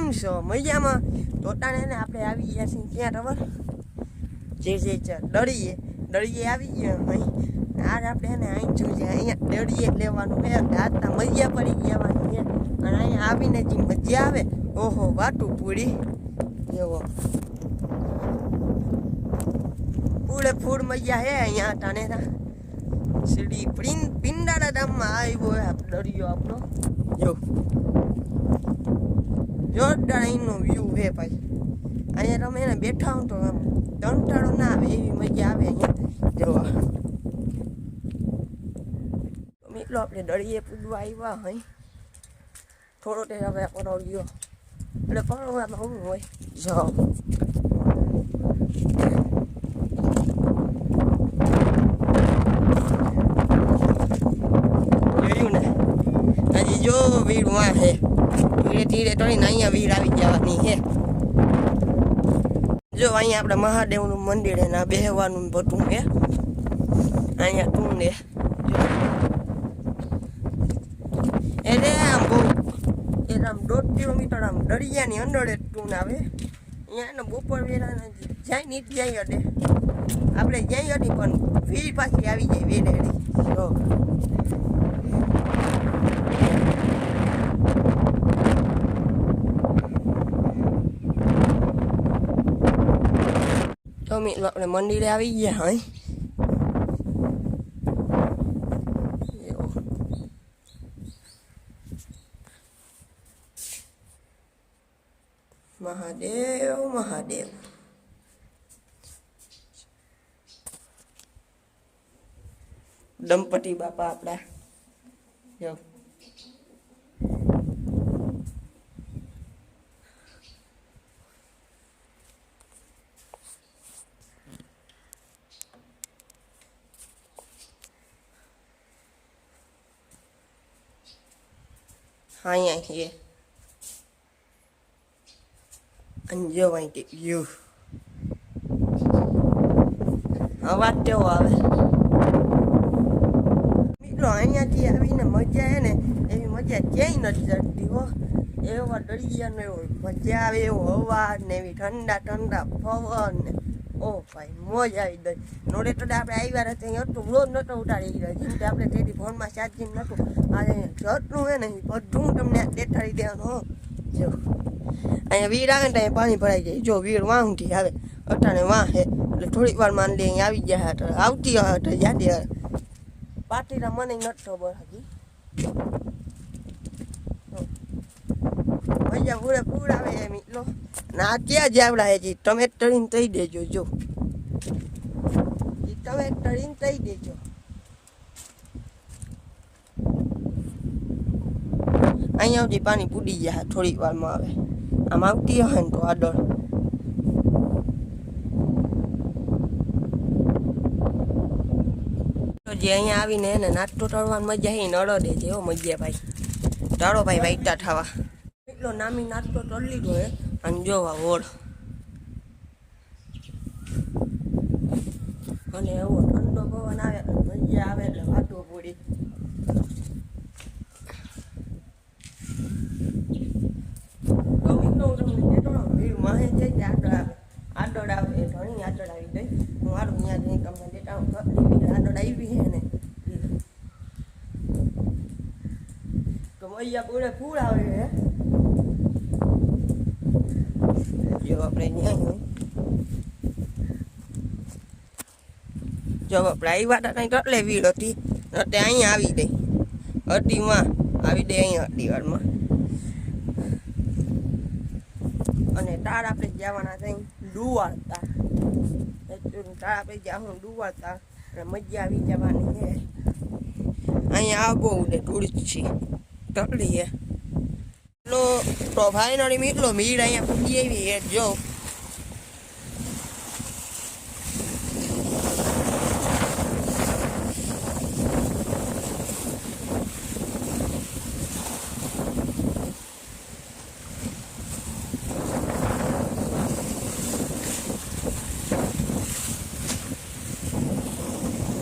કેમ છો? મજામાં? તોતાને ને આપણે આવી ગયા છીએ ક્યાં ખબર? જે દળીએ આવી ગયા અહીં. આજ આપણે એને અહીં જોઈ અહીંયા દળીએ લેવાનું છે. દાંતના મજા પડી જવાની છે. અને અહીંયા આવીને જે મજા આવે, ઓહો વાટું પૂરી જેવો પૂરે ફૂડ મજા હે અહીંયા ટાણેરા સીડી પિંડાળા ગામમાં આવ્યો હે દરિયો આપણો. જો જોરદાર અહીંનો વ્યૂ હે ભાઈ. અહીંયા તમે એને બેઠા હો તો આમ કંટાળો ના આવે એવી મજા આવે અહીંયા જોવા. મિત્રો આપણે દરિયે પૂજવા આવ્યા હોય થોડો તે હવે પરોળ્યો એટલે પરોળવામાં શું હોય જો જોયું ને હજી જો વીર માં હે ધીરે ધીરે તોડીને અહીંયા વીર આવી જવાની હે. જો અહીંયા આપણે મહાદેવનું મંદિર એના બેહવાનું બધું હે અહીંયા ટૂંડ હે. એટલે આમ બહુ એટલે આમ 1.5 કિલોમીટર આમ દરિયાની અંદર જ ટૂંડ આવે. અહીંયા એને બપોર વેળા જાય નહીં જાય અડે આપણે જાય હતી પણ વીર પાછી આવી જાય વેડેડી. તો મિત્રો આપણે મંદિરે આવી ગયા હોય. મહાદેવ મહાદેવ દંપતી બાપા આપણા જો અહીંયા છીએ અને જો અહીં વ્યૂ અવાજ કેવો આવે મિત્રો. અહીંયાથી આવીને મજા હે ને એવી મજા ક્યાંય નથી ચડતી હો. એવો દરિયાનો એવો મજા આવે એવો અવાજ ને એવી ઠંડા ઠંડા પવન ને ઓ ભાઈ મોજ આવી ગઈ. નોડે તો આપણે આવ્યા હતા એટલું બ્લોગ નહોતો ઉતારી ગયો જેમ કે આપણે તેથી ફોનમાં ચાર્જિંગ નહોતું. આજે જટનું હે ને બધું તમને દેખાડી દેવાનું હો. જો અહીંયા વીર આવે ને ત્યાં પાણી ભરાઈ જાય. જો વીર વાંથી આવે અટાણે વાં હે એટલે થોડીક વાર માન લે અહીંયા આવી ગયા હતા આવતી હતા યાદ પાટીલા મને નથી ખબર હજી. મજા પૂરે પૂર આવે એમ એટલો ના ક્યાં જાવડા હજી તમે તળીને તઈ દેજો. જો તમે તળીને તઈ દેજો. અહીંયા સુધી પાણી પૂડી જાય થોડીક વારમાં આવે આમ આવતી હોય ને તો આગળ જે અહીંયા આવીને એને નાસ્તો તળવાની મજા હે નળો દે છે એવો મજા ભાઈ. તાળો ભાઈ વાઈટા થવા એટલો નામી નાસ્તો તળી લીધો હે અને જોવા ઓળ અને એવો ઠંડો પવન આવે મજા આવે એટલે વાતો પૂરી. આગળ આવે ઘણી આગળ આવી ગઈ. હું મારું ત્યાં જઈ તમને દેતા આગળ આવી છે ને તો મૈયા પૂરે ફૂલ આવે છે. જો આપણે ત્યાં હોય જો આપણે આવ્યા હતા કંઈક એટલે વીડ હતી એટલે અહીંયા આવી ગઈ અડીમાં આવી દે અહીંયા અડી વારમાં. અને તાર આપણે જવાના છે ડુવાડતા તાર આપણે જવાનું ડુવાડતા અને મજા આવી જવાની છે. અહીંયા આવો ઉડે તુળસી તકડી હે એટલો તો ફાઈનલી મિત્રો મીર અહીંયા પૂજી આવી હે. જો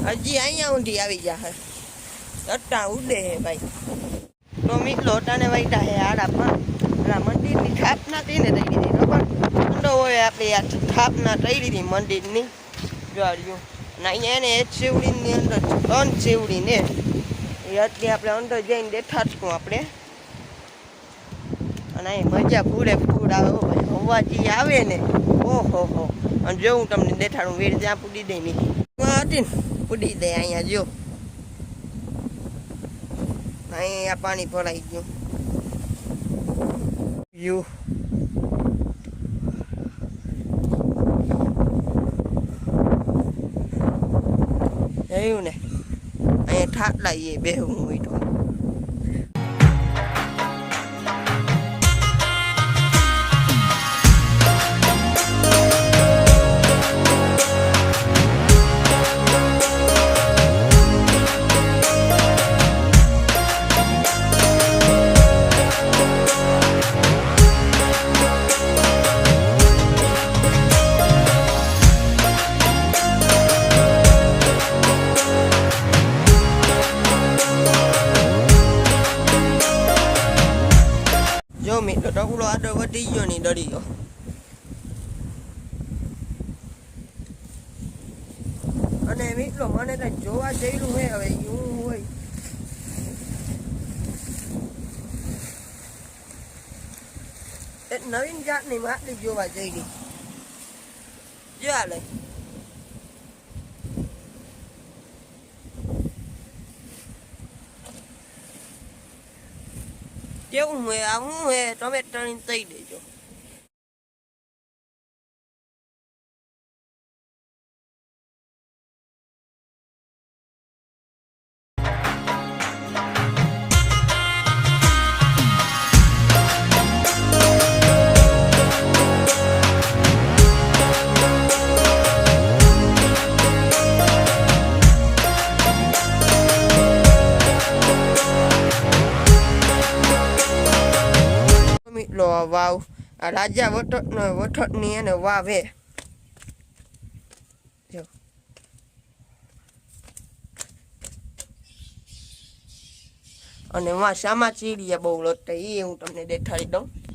હજી અહીંયા ઊંધી આવી જાય અટ્ટા ઉડે હે ભાઈ. તો મિત્રો અટાને વાઈટા હે આડા પણ મંદિરની સ્થાપના થાતીને થઈ દીધી બરાબર ઠંડો હોય આપણે આ સ્થાપના થઈ દીધી મંદિરની જ્વાળીઓ અને અહીંયા એને એક શિવલિંગની અંદર 3 શિવલિંગ એ અત્યારે આપણે અંદર જઈને દેખાડશું આપણે અને અહીં મજા પૂરેપૂર આવે ભાઈ હવાજી આવે ને ઓહો હો અને જો હું તમને દેખાડું વીર ત્યાં પૂડી દઈ નહીં હતી ને પૂડી દે અહીંયા જો અહીંયા પાણી ભરાઈ ગયું યુ જોયું ને અહીંયા ઠાટલાઈએ બેહવું હોય તો જો મિત્રો ટકડો આડો વધી ગયો ને ડરી ગયો અને મિત્રો મને કઈ જોવા જઈલું હે હવે એવું હોય એક નવીન જાતની માટલી જોવા જઈલી જો હાલે કેવું હે આ હું હે તમે ટણીને તઈ દેજો મિત્રો વાવ આ રાજા વઠની એને વાવ હે જો અને વા શામા ચીડિયા બહુ લટે એ હું તમને દેખાડી દઉં